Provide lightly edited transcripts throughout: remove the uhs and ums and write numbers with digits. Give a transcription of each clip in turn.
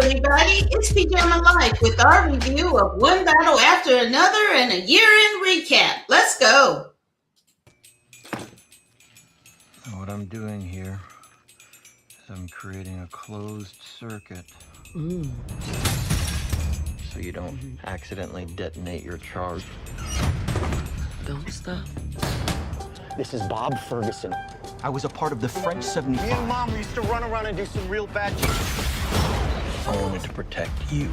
everybody. It's Pajama Life with our review of One Battle After Another and a year-end recap. Let's go. What I'm doing here is I'm creating a closed circuit. So you don't accidentally detonate your charge. Don't stop. This is Bob Ferguson. I was a part of the French 75. Me and Mom used to run around and do some real bad shit. I wanted to protect you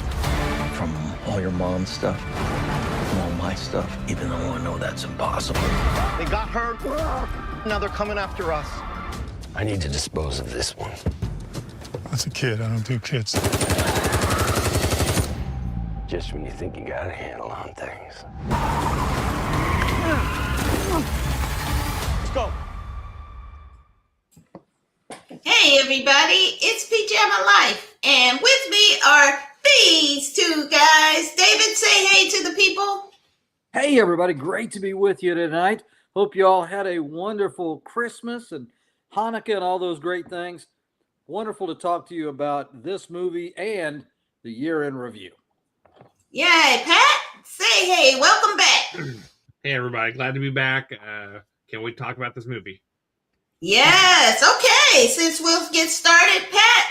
from all your mom's stuff, from all my stuff, even though I know that's impossible. They got her. Now they're coming after us. I need to dispose of this one. As a kid, I don't do kids. Just when you think you got a handle on things. Let's go. Hey, everybody. It's Pajama Life. And with me are these two guys. David, say hey to the people. Hey, everybody. Great to be with you tonight. Hope you all had a wonderful Christmas and Hanukkah and all those great things. Wonderful to talk to you about this movie and the year-end review. Yay, Pat. Say hey. Welcome back. Hey, everybody. Glad to be back. Can't wait to talk about this movie. Yes. Okay. Since we'll get started, Pat,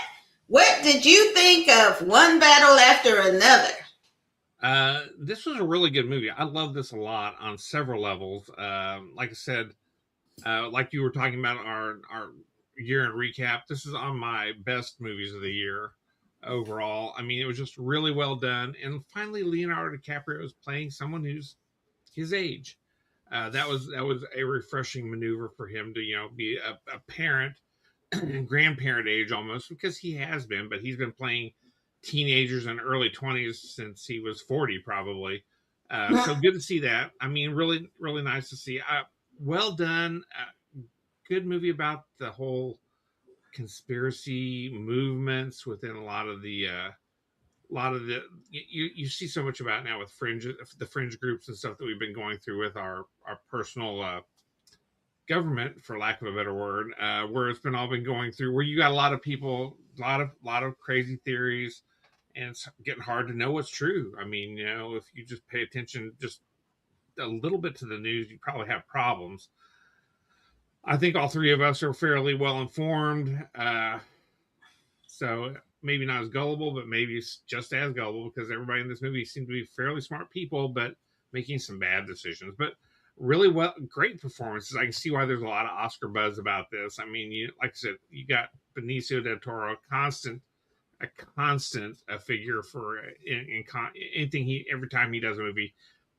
what did you think of One Battle After Another? This was a really good movie. I love this a lot on several levels. Like I said, like you were talking about our year-end recap, this is on my best movies of the year overall. I mean, it was just really well done. And finally, Leonardo DiCaprio is playing someone who's his age. That was a refreshing maneuver for him to, be a parent, grandparent age almost, because he has been, but he's been playing teenagers and early 20s since he was 40 probably. So good to see that. I mean, really, really nice to see. Well done. Good movie about the whole conspiracy movements within a lot of the you see so much about it now with the fringe groups and stuff that we've been going through with our personal government, for lack of a better word, where it's been going through, where you got a lot of people, a lot of crazy theories, and it's getting hard to know what's true. I mean, if you just pay attention just a little bit to the news, you probably have problems. I think all three of us are fairly well informed, so maybe not as gullible, but maybe it's just as gullible, because everybody in this movie seemed to be fairly smart people, but making some bad decisions. But really great performances. I can see why there's a lot of Oscar buzz about this. I mean, like I said, you got Benicio del Toro, a constant figure for anything every time he does a movie,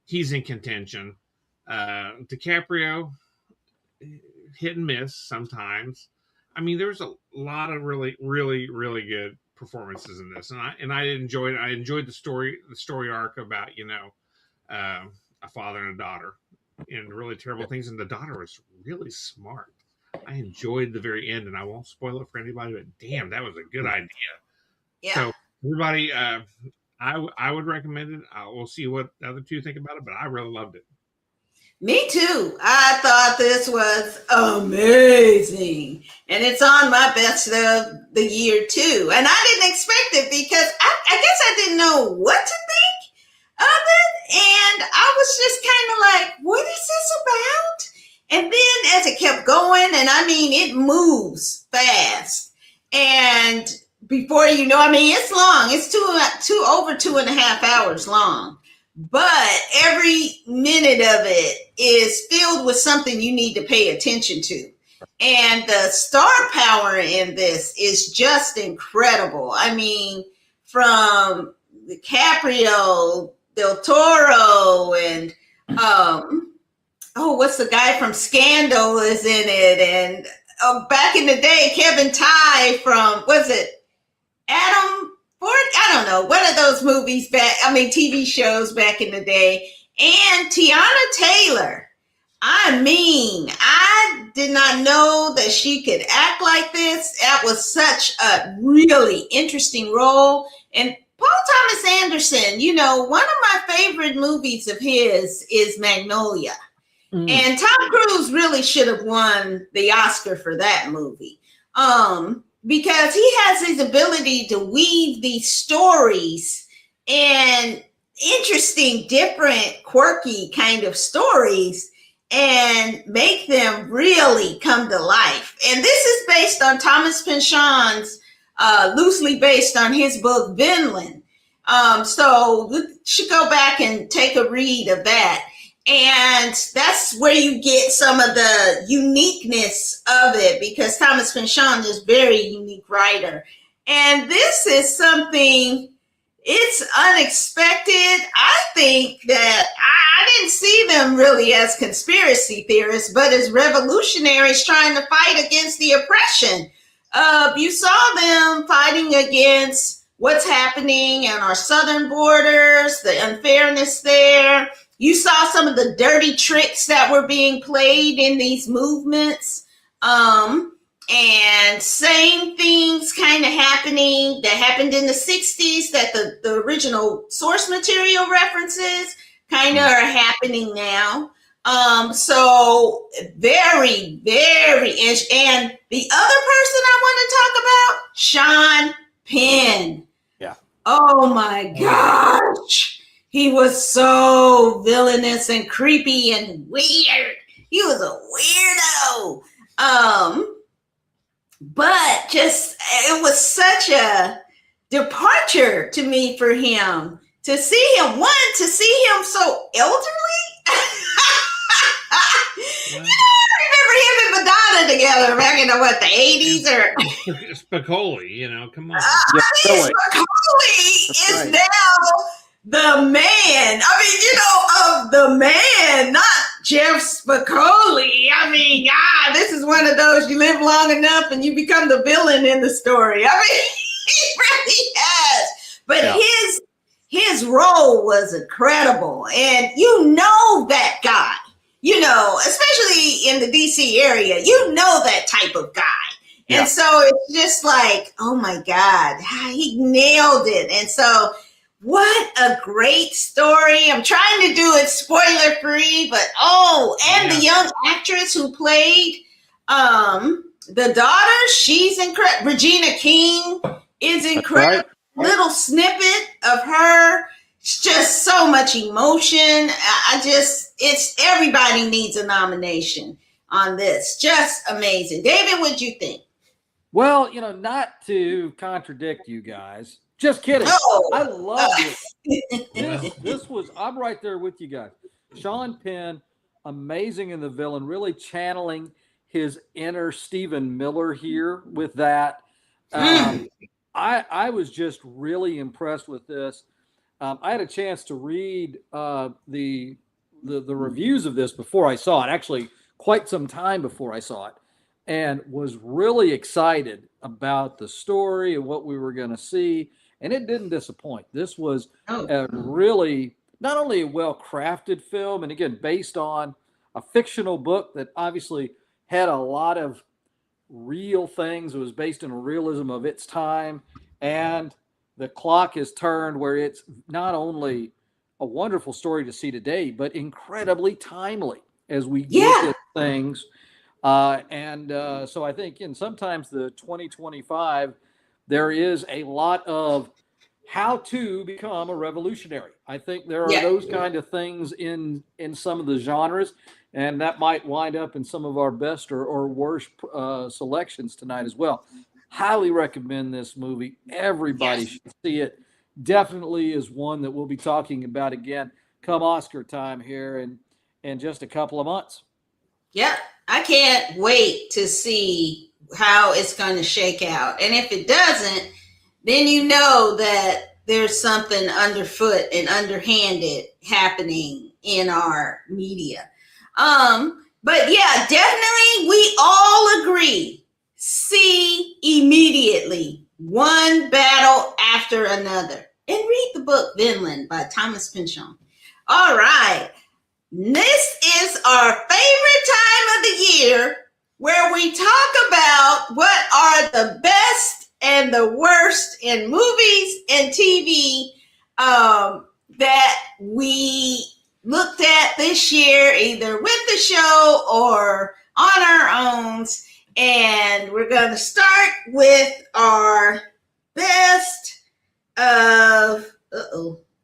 he's in contention. DiCaprio, hit and miss sometimes. I mean, there's a lot of really, really, really good performances in this, and I enjoyed it. I enjoyed the story arc about a father and a daughter and really terrible things, and the daughter was really smart. I enjoyed the very end, and I won't spoil it for anybody, but damn, that was a good idea. Yeah. So everybody, I would recommend it. We'll see what the other two think about it, but I really loved it. Me too. I thought this was amazing. And it's on my best of the year too. And I didn't expect it because I guess I didn't know what to think of it. And I was just kind of like, what is this about? And then as it kept going, and I mean, it moves fast. And before you know, I mean, it's long. It's over 2.5 hours long. But every minute of it is filled with something you need to pay attention to. And the star power in this is just incredible. I mean, from DiCaprio, Del Toro, and what's the guy from Scandal is in it? And back in the day, Kevin Tighe from, was it Adam? I don't know, one of those movies TV shows back in the day. And Tiana Taylor. I mean, I did not know that she could act like this. That was such a really interesting role. And Paul Thomas Anderson, one of my favorite movies of his is Magnolia. And Tom Cruise really should have won the Oscar for that movie. because he has his ability to weave these stories and interesting, different, quirky kind of stories and make them really come to life. And this is based on Thomas Pynchon's, loosely based on his book Vinland. So you should go back and take a read of that. And that's where you get some of the uniqueness of it, because Thomas Pynchon is a very unique writer. And this is something, it's unexpected. I think that I didn't see them really as conspiracy theorists, but as revolutionaries trying to fight against the oppression. You saw them fighting against what's happening on our southern borders, the unfairness there. You saw some of the dirty tricks that were being played in these movements. And same things kind of happening that happened in the 60s that the original source material references kind of are happening now. So very, very, and the other person I want to talk about, Sean Penn. Yeah. Oh my gosh. He was so villainous and creepy and weird. He was a weirdo. But just, it was such a departure to me for him to see him, to see him so elderly. You know, I remember him and Madonna together back in the 80s or Spicoli, you know, come on. Spicoli is now the man. I mean, you know, of the man, not Jeff Spicoli. I mean, this is one of those, you live long enough and you become the villain in the story. I mean, he really has. But his role was incredible. And you know that guy, you know, especially in the DC area, you know that type of guy. Yeah. And so it's just like, oh my God, he nailed it. And so what a great story. I'm trying to do it spoiler free, but the young actress who played the daughter, she's incredible. Regina King is incredible. Right. Little snippet of her. It's just so much emotion. It's everybody needs a nomination on this. Just amazing. David, what'd you think? Well, you know, not to contradict you guys. Just kidding. Oh. I love it. This was, I'm right there with you guys. Sean Penn, amazing in the villain, really channeling his inner Stephen Miller here with that. I was just really impressed with this. I had a chance to read the reviews of this before I saw it, actually quite some time before I saw it, and was really excited about the story and what we were going to see. And it didn't disappoint. This was a really, not only a well-crafted film, and again, based on a fictional book that obviously had a lot of real things. It was based on a realism of its time. And the clock has turned where it's not only a wonderful story to see today, but incredibly timely as we look at things. So I think sometimes the 2025, there is a lot of how to become a revolutionary. I think there are those kind of things in some of the genres, and that might wind up in some of our best or worst selections tonight as well. Highly recommend this movie. Everybody should see it. Definitely is one that we'll be talking about again come Oscar time here in just a couple of months. Yep. I can't wait to see how it's going to shake out. And if it doesn't, then you know that there's something underfoot and underhanded happening in our media. But yeah, definitely we all agree. See immediately one battle after another. And read the book Vinland by Thomas Pynchon. All right. This is our favorite time of the year where we talk about what are the best and the worst in movies and TV that we looked at this year, either with the show or on our own. And we're going to start with our best of,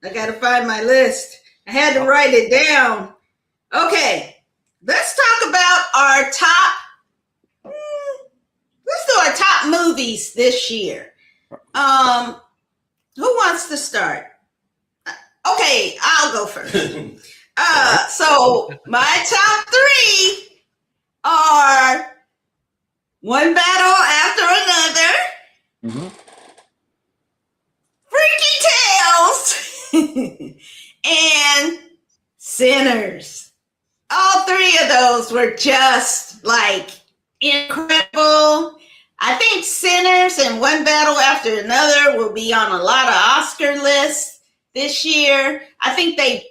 I got to find my list. I had to write it down. Okay, let's talk about our top, let's do our top movies this year. Who wants to start? Okay, I'll go first. So my top three are One Battle After Another, Freaky Tales, and Sinners. All three of those were just like incredible. I think Sinners and One Battle After Another will be on a lot of Oscar lists this year. I think they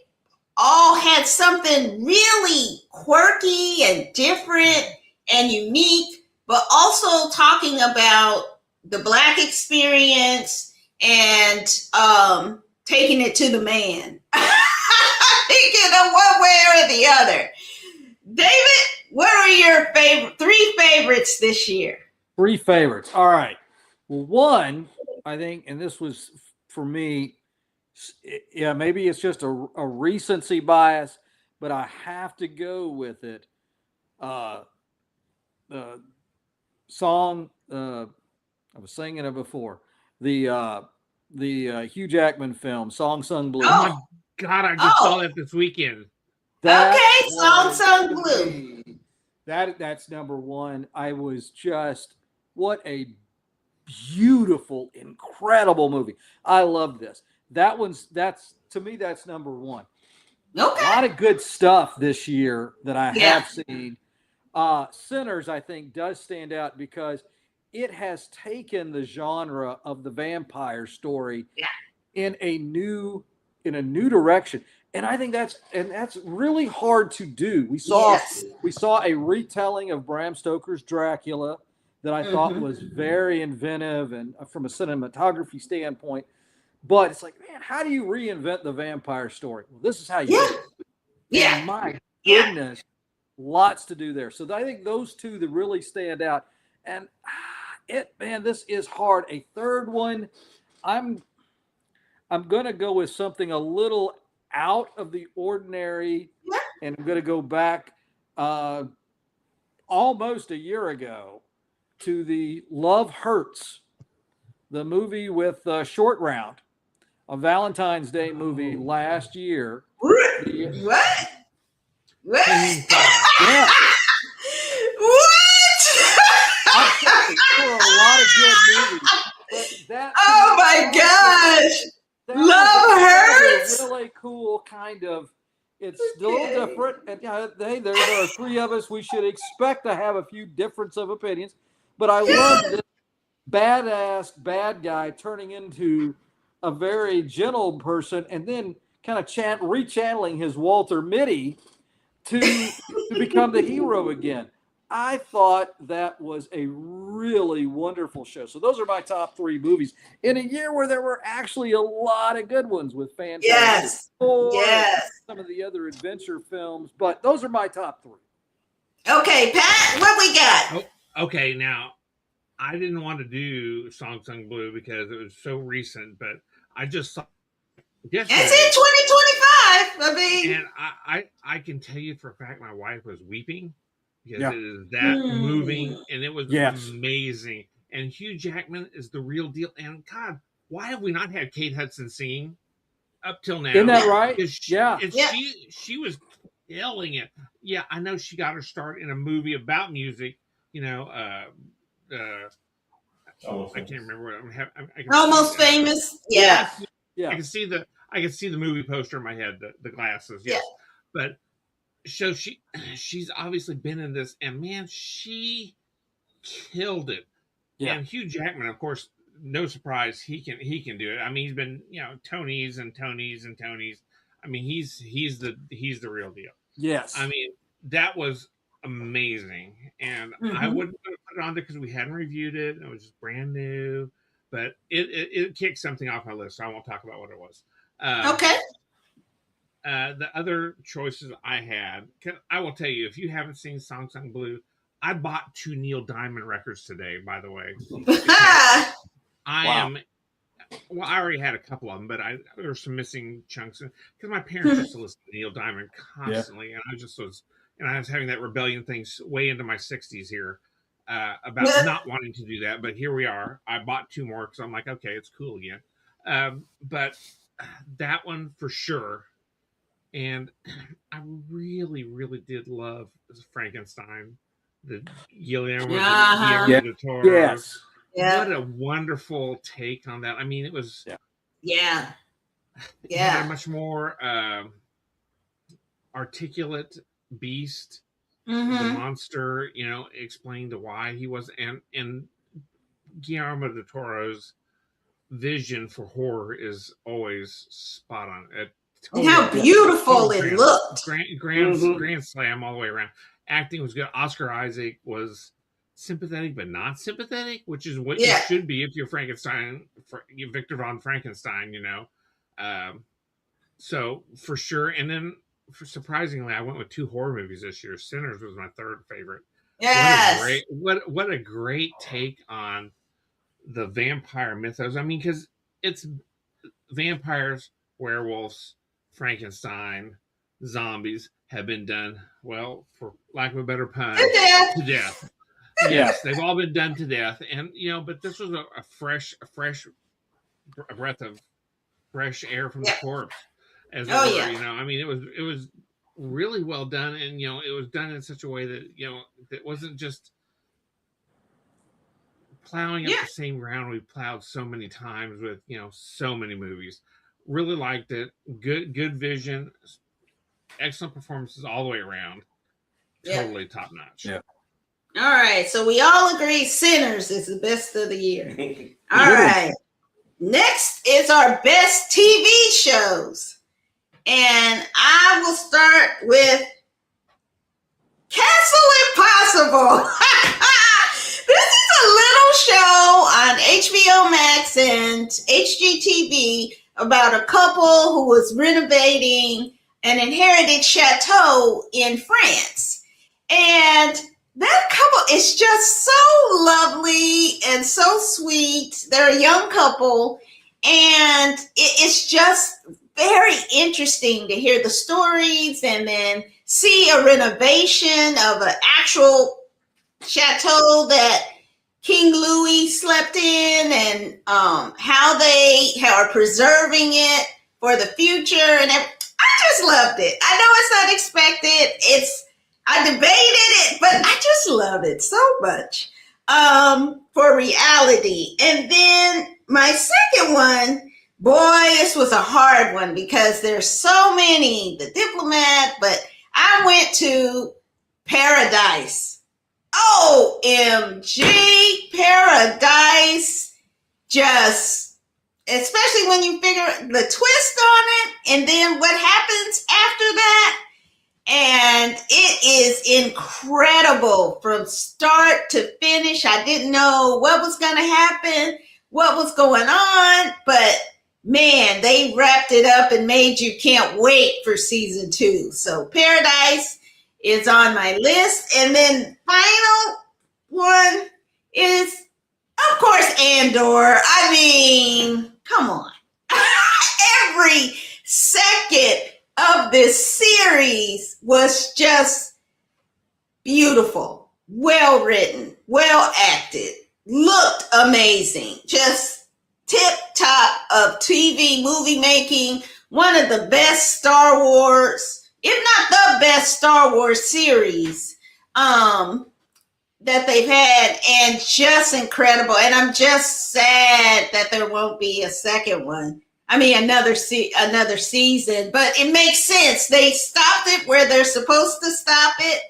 all had something really quirky and different and unique, but also talking about the Black experience and taking it to the man. Thinking of one way or the other. David, what are your three favorites this year? Three favorites. All right. Well, one, I think, and this was for me, yeah, maybe it's just a recency bias, but I have to go with it. The song, I was singing it before, the Hugh Jackman film, Song Sung Blue. Oh my God, I just saw that this weekend. Okay, Song Sung Blue. That's number one. I was just, what a beautiful, incredible movie. I love this. To me, that's number one. Okay. A lot of good stuff this year that I have seen. Sinners, I think, does stand out because it has taken the genre of the vampire story in a new direction. And I think that's really hard to do. We saw a retelling of Bram Stoker's Dracula that I thought was very inventive and from a cinematography standpoint. But it's like, man, how do you reinvent the vampire story? Well, this is how you do it. Yeah. And my goodness, lots to do there. So I think those two that really stand out. And this is hard. A third one, I'm gonna go with something a little out of the ordinary, and I'm gonna go back almost a year ago to the Love Hurts, the movie with Short Round, a Valentine's Day movie last year. What? Yeah. What? There were a lot of good movies. But oh my gosh! Love Hurts. Really cool, kind of. It's a little different. And hey, there are three of us. We should expect to have a few difference of opinions. But I love this badass bad guy turning into a very gentle person, and then kind of rechanneling his Walter Mitty to become the hero again. I thought that was a really wonderful show. So those are my top three movies in a year where there were actually a lot of good ones with Fantastic Four, some of the other adventure films. But those are my top three. Okay, Pat, what we got? Okay, now I didn't want to do Song Sung Blue because it was so recent, but I just saw yesterday. It's in 2025. I mean, and I can tell you for a fact my wife was weeping because it is that moving, and it was amazing. And Hugh Jackman is the real deal. And God, why have we not had Kate Hudson singing up till now? Isn't that right? She was killing it. Yeah, I know she got her start in a movie about music. You know, I can't remember what Almost Famous. Yeah. I can see the movie poster in my head, the glasses. Yes. But so she's obviously been in this, and man, she killed it. Yeah. And Hugh Jackman, of course, no surprise, he can do it. I mean, he's been, Tonys and Tonys and Tonys. I mean, he's the real deal. Yes. I mean, that was amazing. And I wouldn't put it on there because we hadn't reviewed it. It was just brand new, but it kicked something off my list, so I won't talk about what it was. Okay. The other choices I had, I will tell you, if you haven't seen Song Sung Blue, I bought 2 Neil Diamond records today, by the way. I am. Well, I already had a couple of them, but there were some missing chunks because my parents used to listen to Neil Diamond constantly, and I was having that rebellion thing way into my 60s here about not wanting to do that. But here we are. I bought 2 more because I'm like, okay, it's cool again. But that one for sure, and I really, really did love Frankenstein, the Guillermo del Toro. Yes. Yeah. What a wonderful take on that. I mean, it was Yeah. It had a much more articulate beast. The monster, explained why he was, and Guillermo del Toro's vision for horror is always spot on. And how beautiful it looked. Grand slam all the way around. Acting was good. Oscar Isaac was sympathetic but not sympathetic, which is what you should be if you're Victor von Frankenstein, so for sure. And then surprisingly, I went with 2 horror movies this year. Sinners was my 3rd favorite. Yes. What a great take on the vampire mythos. I mean, because it's vampires, werewolves, Frankenstein, zombies have been done, well, for lack of a better pun, to death. Yes, they've all been done to death, and but this was a fresh breath of fresh air from the corpse, as it were. I mean, it was really well done, and it was done in such a way that that wasn't just plowing up the same ground we plowed so many times with so many movies. Really liked it. Good vision, excellent performances all the way around. Totally top notch. Yeah. All right, so we all agree Sinners is the best of the year. All right. Next is our best TV shows. And I will start with Castle Impossible. This is a little show on HBO Max and HGTV about a couple who was renovating an inherited chateau in France. And that couple is just so lovely and so sweet. They're a young couple, and it's just very interesting to hear the stories and then see a renovation of an actual chateau that King Louis slept in, and how they are preserving it for the future. And I just loved it. I know it's not expected. I debated it, but I just loved it so much for reality. And then my second one, boy, this was a hard one because there's so many. The Diplomat, but I went to Paradise. OMG, Paradise. Just, especially when you figure the twist on it and then what happens after that. And it is incredible from start to finish. I didn't know what was going to happen, what was going on, but man, they wrapped it up and made you can't wait for season 2. So Paradise is on my list. And then final one is, of course, Andor. I mean, come on. Every second of this series was just beautiful, well written, well acted, looked amazing, just tip top of TV movie making, one of the best Star Wars, if not the best Star Wars series that they've had, and just incredible. And I'm just sad that there won't be a second one. I mean, another season, but it makes sense. They stopped it where they're supposed to stop it,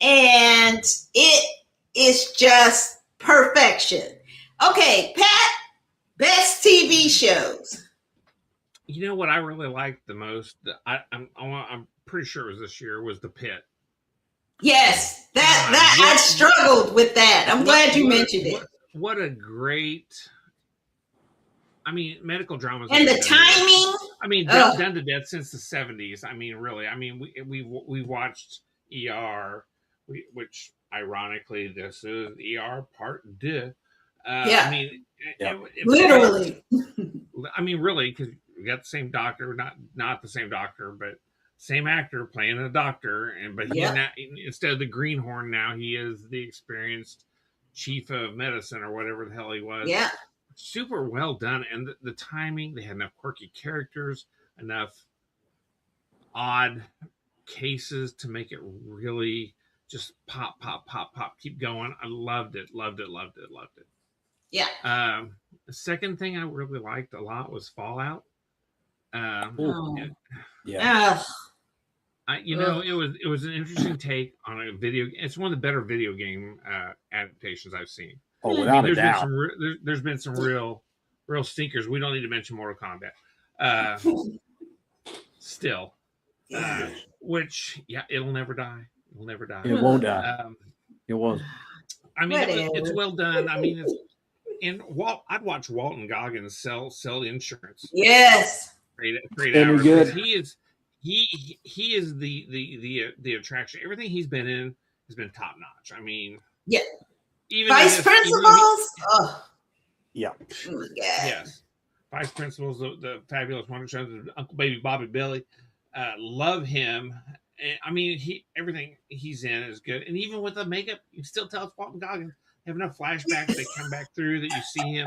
and it is just perfection. Okay, Pat, best TV shows. You know what I really liked the most? I'm pretty sure it was this year. Was The Pit. Yes, that I struggled with that. I'm glad you mentioned it. What a great. I mean, medical dramas. And the timing. I mean, done to death since the 70s. I mean, really. I mean, we watched ER, which ironically, this is ER part 2. Yeah. I mean, Literally. I mean, really, because we got the same doctor, not the same doctor, but same actor playing a doctor, but he's now, instead of the greenhorn, now he is the experienced chief of medicine or whatever the hell he was. Yeah. Super well done, and the timing. They had enough quirky characters, enough odd cases to make it really just pop, pop, pop, pop, keep going. I loved it. Yeah. The second thing I really liked a lot was Fallout. Yeah. It was an interesting take on a video. It's one of the better video game adaptations I've seen. Oh, without a doubt. There's been some real stinkers. We don't need to mention Mortal Kombat. Still, which it'll never die. It'll never die. It won't die. It won't. I mean, it's well done. I mean, I'd watch Walton Goggins sell insurance. Yes. Great hours. Good. He is the attraction. Everything he's been in has been top notch. I mean, yeah. Even Vice Principals. Yeah. Oh my God. Yes. Vice Principals, the Fabulous Wonder Shows, Uncle Baby Bobby Billy. Love him. I mean, everything he's in is good. And even with the makeup, you can still tell it's Walton Goggins. Have enough flashbacks that come back through that you see him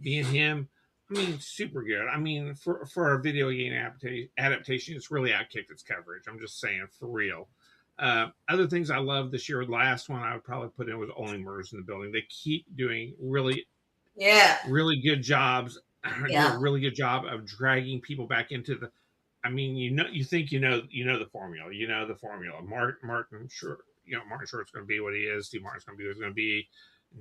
being him. I mean, super good. I mean, for a video game adaptation, it's really outkicked its coverage. I'm just saying, for real. Other things I love this year, the last one I would probably put in was Only Murders in the Building. They keep doing really good jobs. Yeah. Do a really good job of dragging people back into the. I mean, you think you know the formula. You know the formula. Martin Short, Martin Short's going to be what he is. Steve Martin's going to be what he's going to be.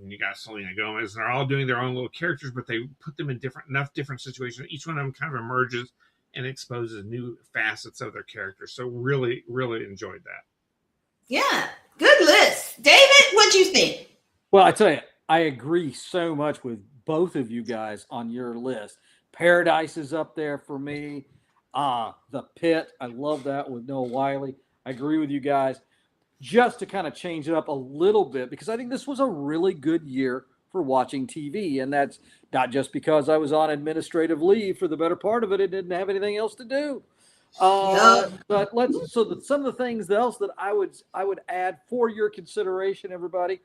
And you got Selena Gomez, and they're all doing their own little characters, but they put them in enough different situations. Each one of them kind of emerges and exposes new facets of their characters. So really, really enjoyed that. Yeah, good list. David, what'd you think? Well, I tell you, I agree so much with both of you guys on your list. Paradise is up there for me. The Pit, I love that with Noah Wiley. I agree with you guys. Just to kind of change it up a little bit, because I think this was a really good year for watching TV. And that's not just because I was on administrative leave for the better part of it. It didn't have anything else to do. But some of the things else that I would add for your consideration, everybody.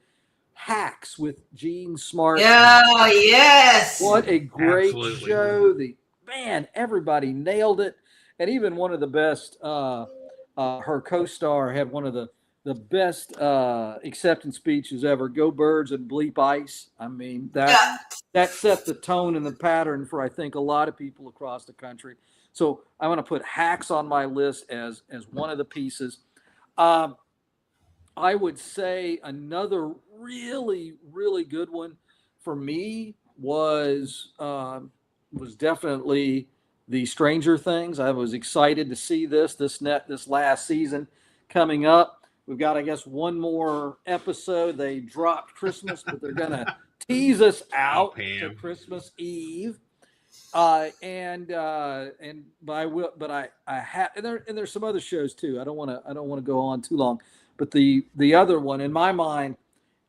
Hacks with Gene Smart. Oh, yes. What a great show. Everybody nailed it. And even one of the best, her co-star had one of the best acceptance speeches ever. Go Birds and Bleep Ice. I mean, that set the tone and the pattern for, I think, a lot of people across the country. So I want to put Hacks on my list as one of the pieces. I would say another really, really good one for me was definitely the Stranger Things. I was excited to see this last season coming up. We've got, I guess, one more episode. They dropped Christmas, but they're going to tease us out to Christmas Eve. I will, but I have, and there's some other shows too. I don't want to go on too long, but the other one, in my mind,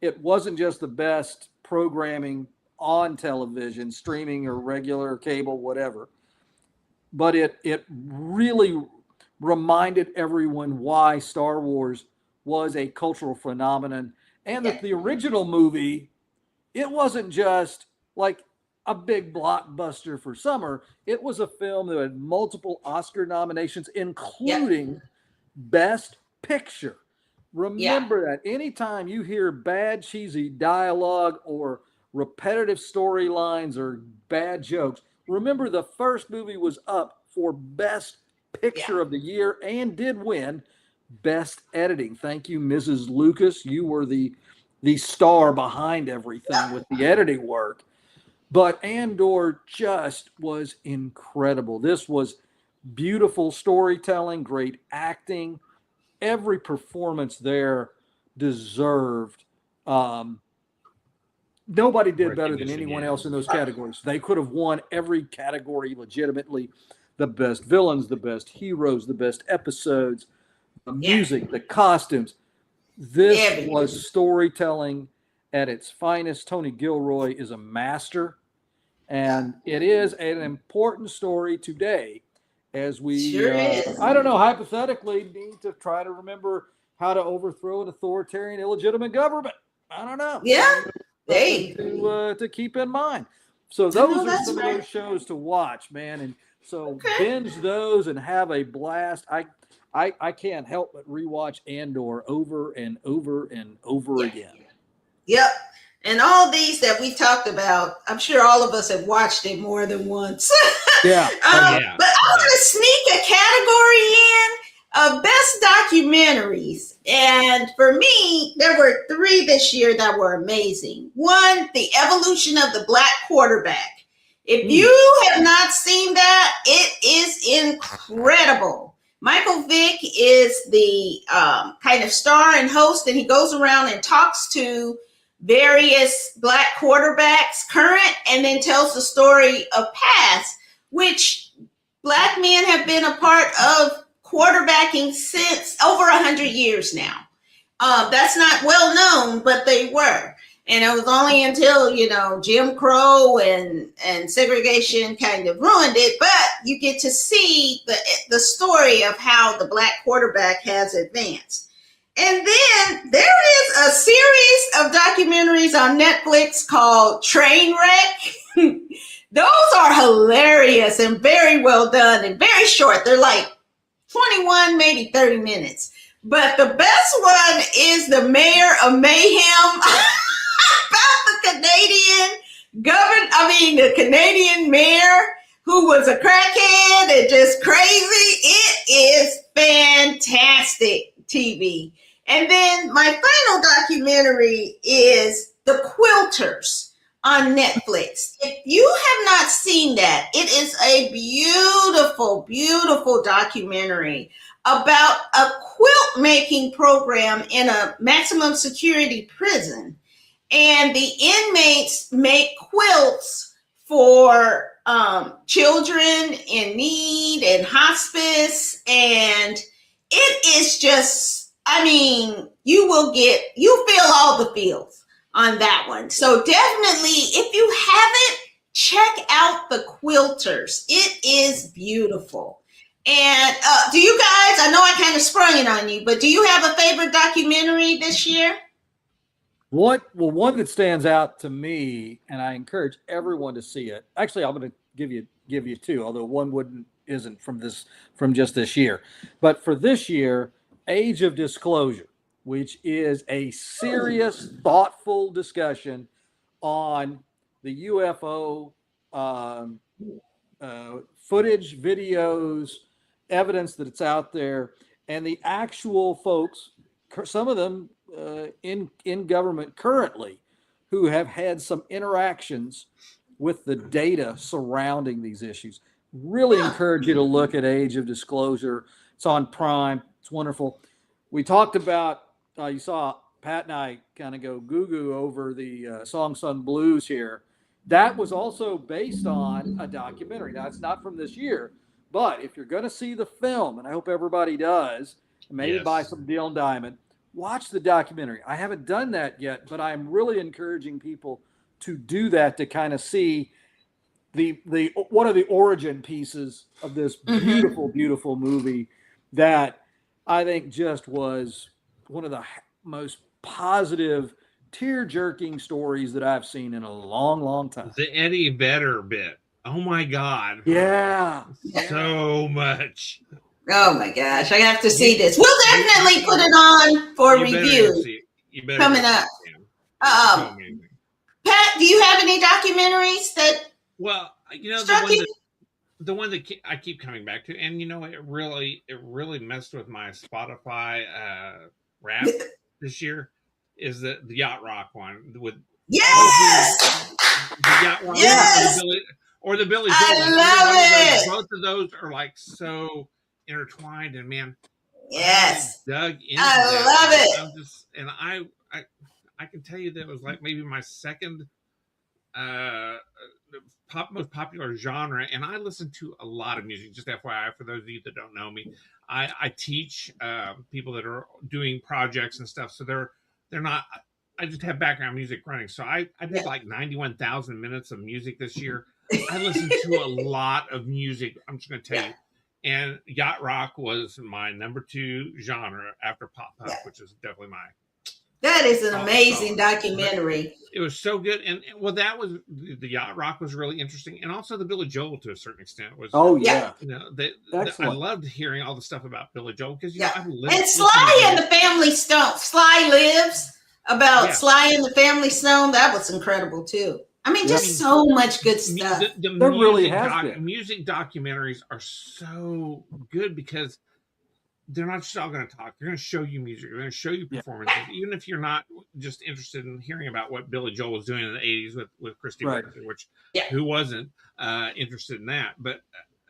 it wasn't just the best programming on television, streaming or regular cable, whatever, but it really reminded everyone why Star Wars was a cultural phenomenon, and that the original movie, it wasn't just like a big blockbuster for summer. It was a film that had multiple Oscar nominations, including Best Picture. Remember that. Anytime you hear bad, cheesy dialogue or repetitive storylines or bad jokes, remember the first movie was up for Best Picture of the year and did win Best Editing. Thank you, Mrs. Lucas. You were the star behind everything with the editing work. But Andor just was incredible. This was beautiful storytelling, great acting. Every performance there deserved. Nobody did better than anyone else in those categories. They could have won every category legitimately. The best villains, the best heroes, the best episodes, the music, the costumes. This was storytelling at its finest. Tony Gilroy is a master, and it is an important story today as we, Sure is. I don't know, hypothetically need to try to remember how to overthrow an authoritarian, illegitimate government. I don't know. Yeah. Something to keep in mind. So those are some of those shows to watch, man. And so binge those and have a blast. I can't help but rewatch Andor over and over and over again. Yep. And all these that we talked about, I'm sure all of us have watched it more than once. Yeah. But I want to sneak a category in of best documentaries. And for me, there were 3 this year that were amazing. One, The Evolution of the Black Quarterback. If you have not seen that, it is incredible. Michael Vick is the kind of star and host, and he goes around and talks to various Black quarterbacks, current, and then tells the story of past, which Black men have been a part of quarterbacking since over 100 years now. That's not well known, but they were. And it was only until, Jim Crow and segregation kind of ruined it. But you get to see the story of how the Black quarterback has advanced. And then there is a series of documentaries on Netflix called Trainwreck. Those are hilarious and very well done and very short. They're like 21, maybe 30 minutes. But the best one is the Mayor of Mayhem about the Canadian mayor who was a crackhead and just crazy. It is fantastic TV. And then my final documentary is The Quilters on Netflix. If you have not seen that, it is a beautiful, beautiful documentary about a quilt making program in a maximum security prison. And the inmates make quilts for children in need and hospice. And it is just, you feel all the feels on that one. So definitely, if you haven't, check out The Quilters. It is beautiful. And do you guys, I know I kind of sprung it on you, but do you have a favorite documentary this year? One that stands out to me, and I encourage everyone to see it. Actually, I'm going to give you 2, although one isn't from just this year. But for this year, Age of Disclosure, which is a serious, thoughtful discussion on the UFO footage, videos, evidence that it's out there, and the actual folks, some of them in government currently, who have had some interactions with the data surrounding these issues. Really encourage you to look at Age of Disclosure. It's on Prime. It's wonderful. We talked about, you saw Pat and I kind of go goo-goo over the Song Sung Blues here. That was also based on a documentary. Now, it's not from this year, but if you're going to see the film, and I hope everybody does, maybe buy some Deal and Diamond, watch the documentary. I haven't done that yet, but I'm really encouraging people to do that to kind of see the one of the origin pieces of this beautiful, beautiful movie that I think just was one of the most positive, tear-jerking stories that I've seen in a long, long time. The Eddie Vedder bit. Oh my God. Yeah. So much. Oh my gosh, I have to see this. We'll definitely put it on for review coming up. Pat, do you have any documentaries that? Well, the one that I keep coming back to, and it really messed with my Spotify rap this year, is the Yacht Rock one with the Yacht Rock or the Billy Joel. I love it. Both of those are like so intertwined, and man, yes, I dug into I love it. I can tell you that it was like maybe my second most popular genre, and I listen to a lot of music. Just FYI, for those of you that don't know me, I teach people that are doing projects and stuff. So they're not. I just have background music running. So I did like 91,000 minutes of music this year. I listened to a lot of music. I'm just going to tell you. And yacht rock was my number 2 genre after pop punk, which is definitely my. That is an amazing documentary. It was so good, and well, that was the yacht rock was really interesting, and also the Billy Joel to a certain extent was. Oh yeah, you know, I loved hearing all the stuff about Billy Joel because I've lived. And Sly and the Family Stone. Sly Lives about Sly and the Family Stone. That was incredible too. I mean, just so much good stuff. There really has been. Music documentaries are so good because they're not just all going to talk. They're going to show you music. They're going to show you performances, even if you're not just interested in hearing about what Billy Joel was doing in the '80s with Christy Brinkley, which who wasn't interested in that. But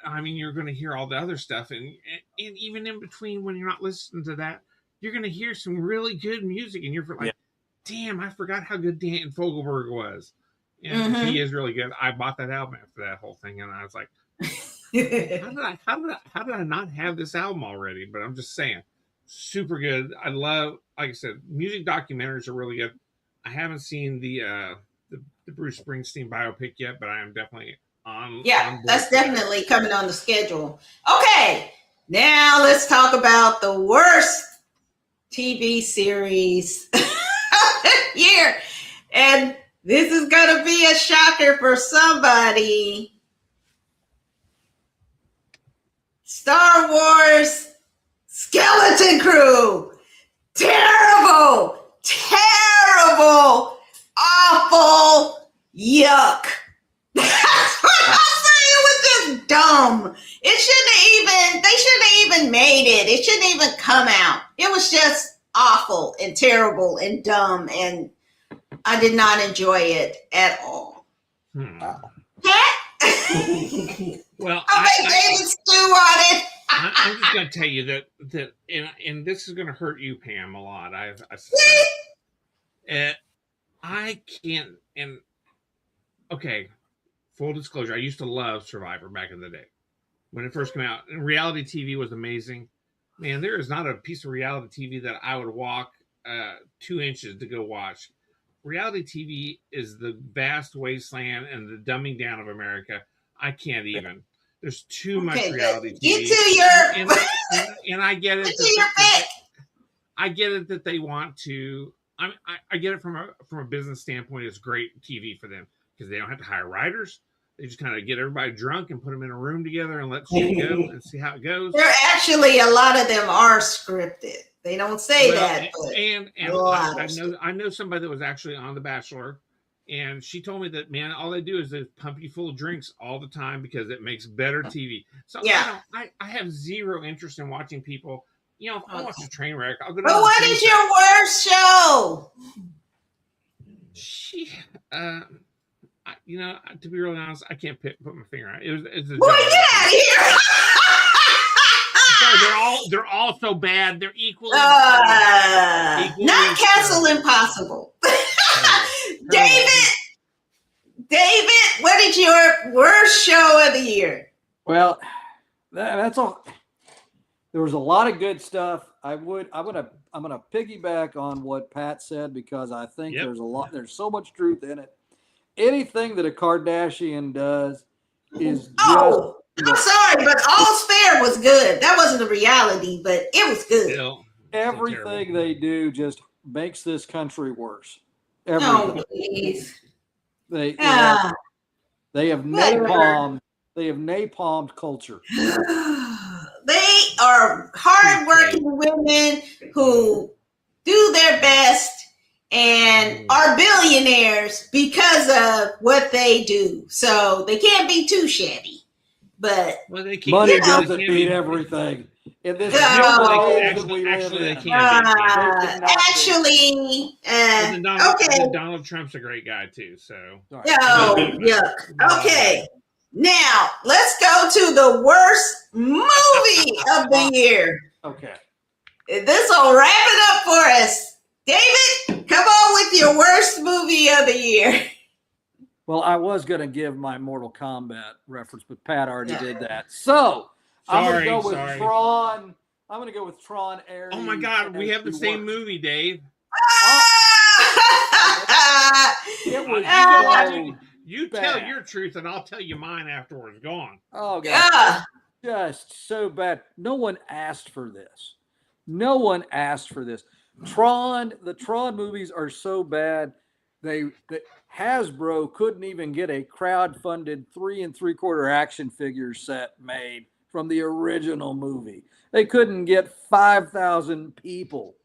I mean, you're going to hear all the other stuff, and even in between, when you're not listening to that, you're going to hear some really good music, and you're like, "Damn, I forgot how good Dan Fogelberg was." And he is really good. I bought that album after that whole thing, and I was like, how did I not have this album already? But I'm just saying, super good. I love, like I said, music documentaries are really good. I haven't seen the Bruce Springsteen biopic yet, but I am definitely on. Yeah, that's definitely coming on the schedule. Okay, now let's talk about the worst TV series of the year, and this is going to be a shocker for somebody. Star Wars Skeleton Crew. Terrible, awful, yuck. That's what I say. It was just dumb. They shouldn't have even made it. It shouldn't even come out. It was just awful and terrible and dumb, and I did not enjoy it at all. Well, I make David stew on it. I'm just going to tell you that, and this is going to hurt you, Pam, a lot. I can't. And okay, full disclosure, I used to love Survivor back in the day when it first came out. And reality TV was amazing. Man, there is not a piece of reality TV that I would walk 2 inches to go watch. Reality TV is the vast wasteland and the dumbing down of America. I can't even. There's too much reality TV. Get to your and I get it. I get it that they want to. I get it from a business standpoint. It's great TV for them because they don't have to hire writers. They just kind of get everybody drunk and put them in a room together and let shit go and see how it goes. They're actually, a lot of them are scripted. They don't say that. But I know somebody that was actually on The Bachelor, and she told me that, man, all they do is they pump you full of drinks all the time because it makes better TV. So I have zero interest in watching people. You know, if I watch a train wreck, I'll go to. But what is your worst show? To be really honest, I can't put my finger on it. It's a get out of here! So they're all so bad. They're equally not Castle Impossible. David, what is your worst show of the year? Well, that's all. There was a lot of good stuff. I'm gonna piggyback on what Pat said because I think there's so much truth in it. Anything that a Kardashian does is I'm sorry, but All's Fair was good. That wasn't a reality, but it was good. Everything they do just makes this country worse. No, please. They have napalmed culture. They are hardworking women who do their best and are billionaires because of what they do. So they can't be too shabby. But money doesn't mean everything. In this actually, they can't. Donald Trump's a great guy too. So yuck. Okay, now let's go to the worst movie of the year. Okay, this will wrap it up for us. David, come on with your worst movie of the year. Well, I was going to give my Mortal Kombat reference, but Pat already did that. So I'm going to go with Tron. I'm going to go with Tron Ares. Oh my God, we have the same movie, Dave. It was you tell your truth, and I'll tell you mine afterwards. Go on. Oh God, just so bad. No one asked for this. No one asked for this. The Tron movies are so bad. That Hasbro couldn't even get a crowd-funded 3 3/4 action figure set made from the original movie. They couldn't get 5,000 people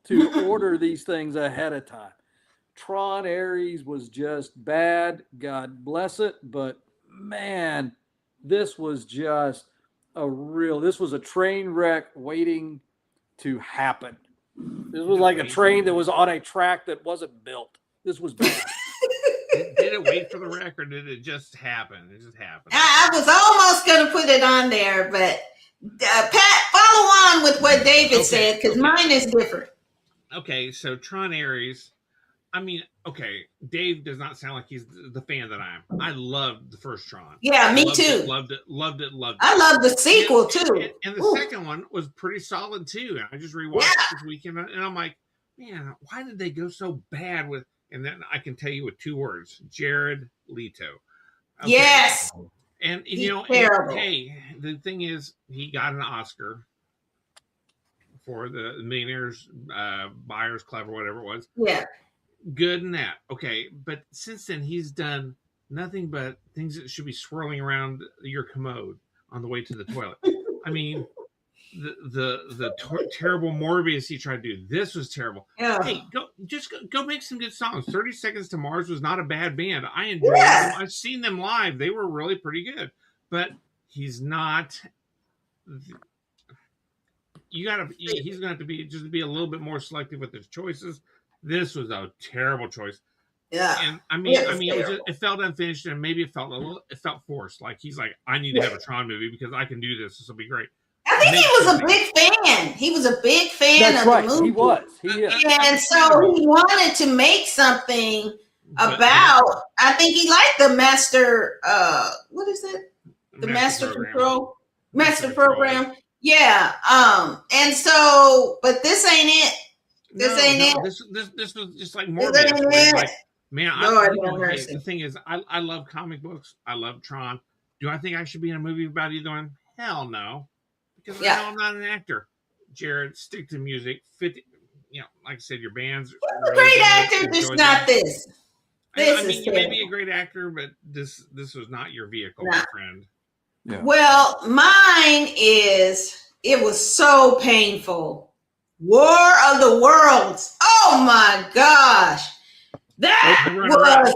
to order these things ahead of time. Tron Ares was just bad. God bless it. But man, this was just this was a train wreck waiting to happen. This was like a train that was on a track that wasn't built. This was bad. Did it wait for the wreck, or did it just happen? It just happened. I was almost going to put it on there, but Pat, follow on with what David said, because mine is different. Okay, so Tron Ares. I mean, okay, Dave does not sound like he's the fan that I am. I loved the first Tron. Yeah, me too. Loved it. I love the sequel too. And the second one was pretty solid too. I just rewatched this weekend, and I'm like, man, why did they go so bad with? And then I can tell you with 2 words: Jared Leto. Okay. Yes. And hey, the thing is, he got an Oscar for the Millionaires Buyers Club or whatever it was. Yeah. Good in that. Okay, but since then he's done nothing but things that should be swirling around your commode on the way to the toilet. I mean, the terrible Morbius he tried to do. This was terrible. Yeah. Hey, go make some good songs. 30 Seconds to Mars was not a bad band. I enjoyed them. I've seen them live. They were really pretty good. But he's not. He's gonna have to be a little bit more selective with his choices. This was a terrible choice. Yeah. And I mean, it felt unfinished, and maybe it felt forced. Like he's like, I need to have a Tron movie because I can do this. This will be great. I think he was a big fan. He was a big fan of the movie. He was. He is. And so he wanted to make something about. I think he liked the master. What is it? The master program. Yeah. And so, but this ain't it. This ain't it. This was just like Morbius. Like, man, the thing is, I love comic books. I love Tron. Do I think I should be in a movie about either one? Hell no. Because I know I'm not an actor. Jared, stick to music. Like I said, your bands. Well, great actor, just not this. I mean, you may be a great actor, but this was not your vehicle, my friend. Yeah. Well, mine is. It was so painful. War of the Worlds. Oh my gosh, that was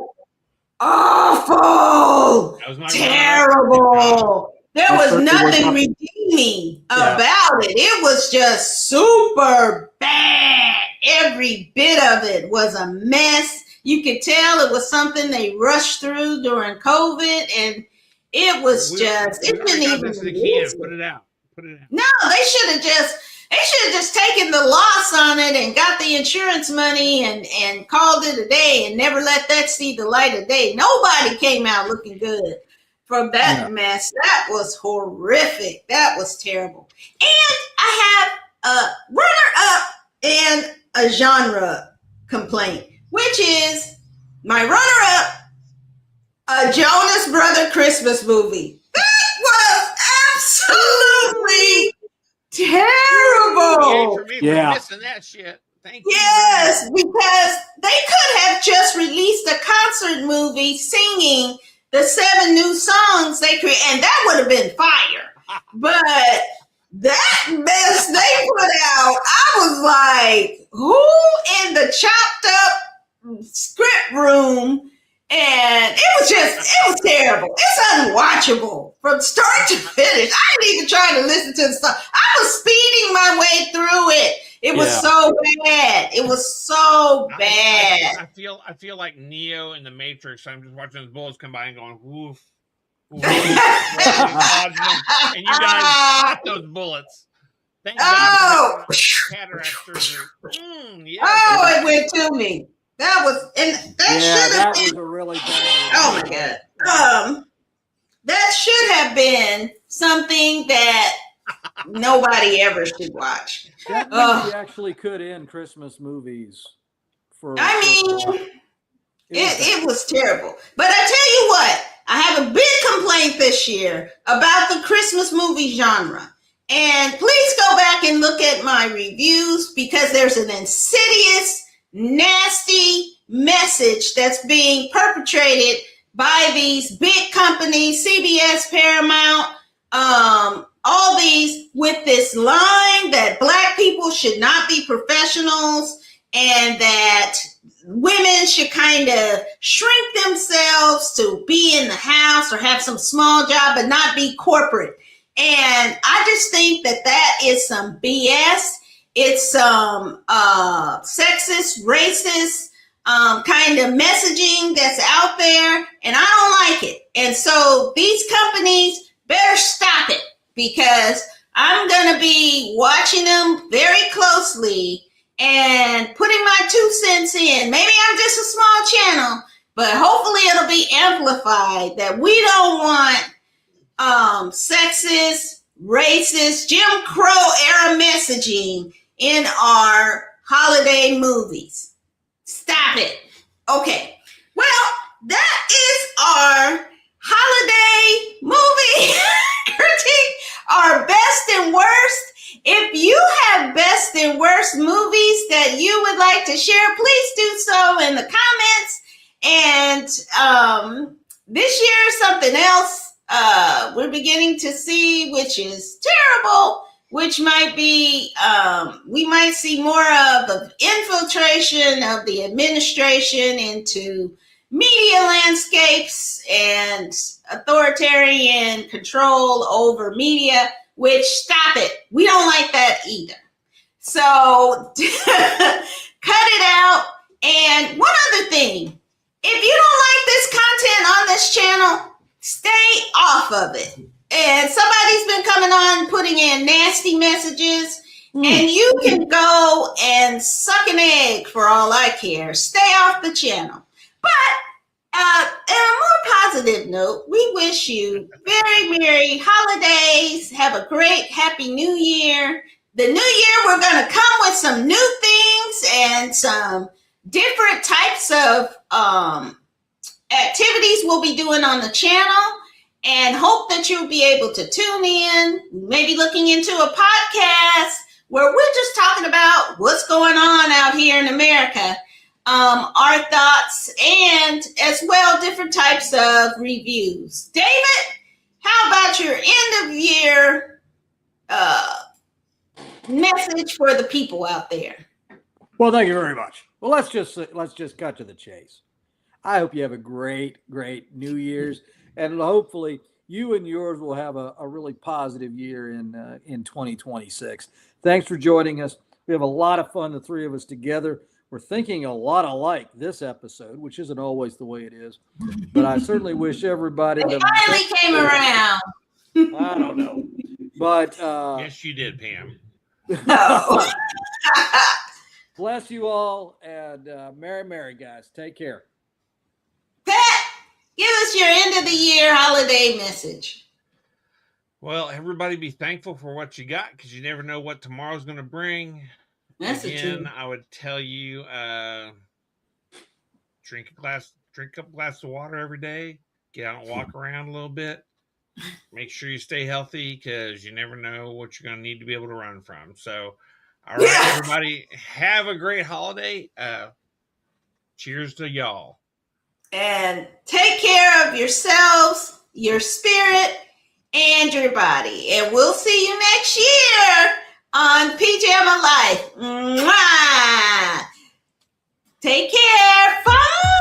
awful. That was terrible. There was nothing redeeming about it. It was just super bad. Every bit of it was a mess. You could tell it was something they rushed through during COVID, and it was it didn't even put it out. No, they should have just taken the loss on it and got the insurance money and called it a day and never let that see the light of day. Nobody came out looking good from that mess. That was horrific. That was terrible. And I have a runner-up and a genre complaint, which is my runner-up, a Jonas Brother Christmas movie. That was absolutely terrible. For missing that shit. Thank you. Yes, because they could have just released a concert movie singing the 7 new songs they created, and that would have been fire. But that mess they put out, I was like, who in the chopped up script room? And it was terrible. It's unwatchable from start to finish. I didn't even try to listen to the song. I was speeding my way through it. It was so bad. It was so bad. I feel like Neo in the Matrix. I'm just watching those bullets come by and going, woof. And you guys shot those bullets. Thank God. Cataract surgery. Oh, it went to me. That was, and that should have that was been. a really bad Oh my God. That should have been something that nobody ever should watch. That movie actually could end Christmas movies for. I mean, it was terrible. But I tell you what, I have a big complaint this year about the Christmas movie genre. And please go back and look at my reviews because there's an insidious, nasty message that's being perpetrated by these big companies, CBS, Paramount, all these, with this line that Black people should not be professionals and that women should kind of shrink themselves to be in the house or have some small job but not be corporate. And I just think that that is some BS. It's some sexist, racist kind of messaging that's out there, and I don't like it. And so these companies better stop it because I'm going to be watching them very closely and putting my 2 cents in. Maybe I'm just a small channel, but hopefully it'll be amplified that we don't want sexist, racist, Jim Crow era messaging in our holiday movies. Stop it. Okay. Well, that is our holiday movie critique, our best and worst. If you have best and worst movies that you would like to share, please do so in the comments. And this year, something else we're beginning to see, which is terrible, which might be, we might see more of infiltration of the administration into media landscapes and authoritarian control over media, which, stop it. We don't like that either. So cut it out. And one other thing, if you don't like this content on this channel, stay off of it. And somebody's been coming on putting in nasty messages, and you can go and suck an egg for all I care. Stay off the channel. But on a more positive note, we wish you very merry holidays. Have a great, happy new year. The new year, we're going to come with some new things and some different types of activities we'll be doing on the channel, and hope that you'll be able to tune in, maybe looking into a podcast where we're just talking about what's going on out here in America, our thoughts, and as well different types of reviews. David, how about your end of year message for the people out there? Well, thank you very much. Well, let's just cut to the chase. I hope you have a great New Year's, and hopefully you and yours will have a really positive year in 2026. Thanks for joining us. We have a lot of fun, the three of us together. We're thinking a lot alike this episode, which isn't always the way it is, but I certainly wish everybody. It finally came around. I don't know, but yes, you did, Pam. No. Bless you all, and merry, guys. Take care. Pat, give us your end of the year holiday message. Well, everybody be thankful for what you got because you never know what tomorrow's going to bring. That's Again, I would tell you, drink up a glass of water every day. Get out and walk around a little bit. Make sure you stay healthy because you never know what you're going to need to be able to run from. So, all right, everybody, have a great holiday. Cheers to y'all. And take care of yourselves, your spirit, and your body. And we'll see you next year on Pajama Life. Mwah! Take care. Bye.